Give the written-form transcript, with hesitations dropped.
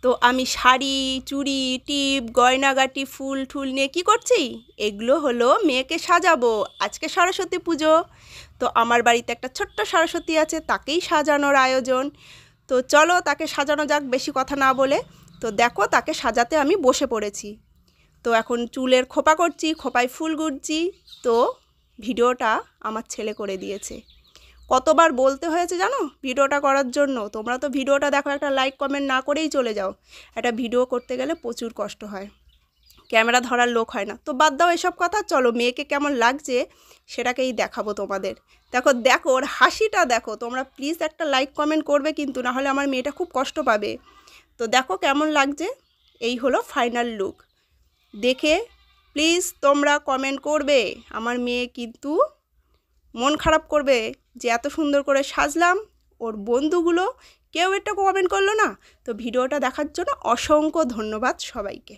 তো আমি শাড়ি, চুড়ি, টিপ, গয়নাগাটি, ফুল ঠুল নিয়ে কী করছি, এগুলো হলো মেয়েকে সাজাবো। আজকে সরস্বতী পুজো, তো আমার বাড়িতে একটা ছোট্ট সরস্বতী আছে, তাকেই সাজানোর আয়োজন। তো চলো তাকে সাজানো যাক বেশি কথা না বলে। তো দেখো তাকে সাজাতে আমি বসে পড়েছি। তো এখন চুলের খোপা করছি, খোপায় ফুল গুঁজছি। তো ভিডিওটা আমার ছেলে করে দিয়েছে। কতবার বলতে হয়েছে জানো ভিডিওটা করার জন্য। তোমরা তো ভিডিওটা দেখো, একটা লাইক কমেন্ট না করেই চলে যাও। একটা ভিডিও করতে গেলে প্রচুর কষ্ট হয়, ক্যামেরা ধরার লোক হয় না। তো বাদ দাও এসব কথা, চলো মেয়েকে কেমন লাগছে সেটাকেই দেখাবো তোমাদের। দেখো দেখো ওর হাসিটা দেখো। তোমরা প্লিজ একটা লাইক কমেন্ট করবে কিন্তু, না হলে আমার মেয়েটা খুব কষ্ট পাবে। তো দেখো কেমন লাগছে, এই হলো ফাইনাল লুক। দেখে প্লিজ তোমরা কমেন্ট করবে। আমার মেয়ে কিন্তু মন খারাপ করবে যে এত সুন্দর করে সাজলাম, ওর বন্ধুগুলো কেউ একটা কমেন্ট করলো না। তো ভিডিওটা দেখার জন্য অসংখ্য ধন্যবাদ সবাইকে।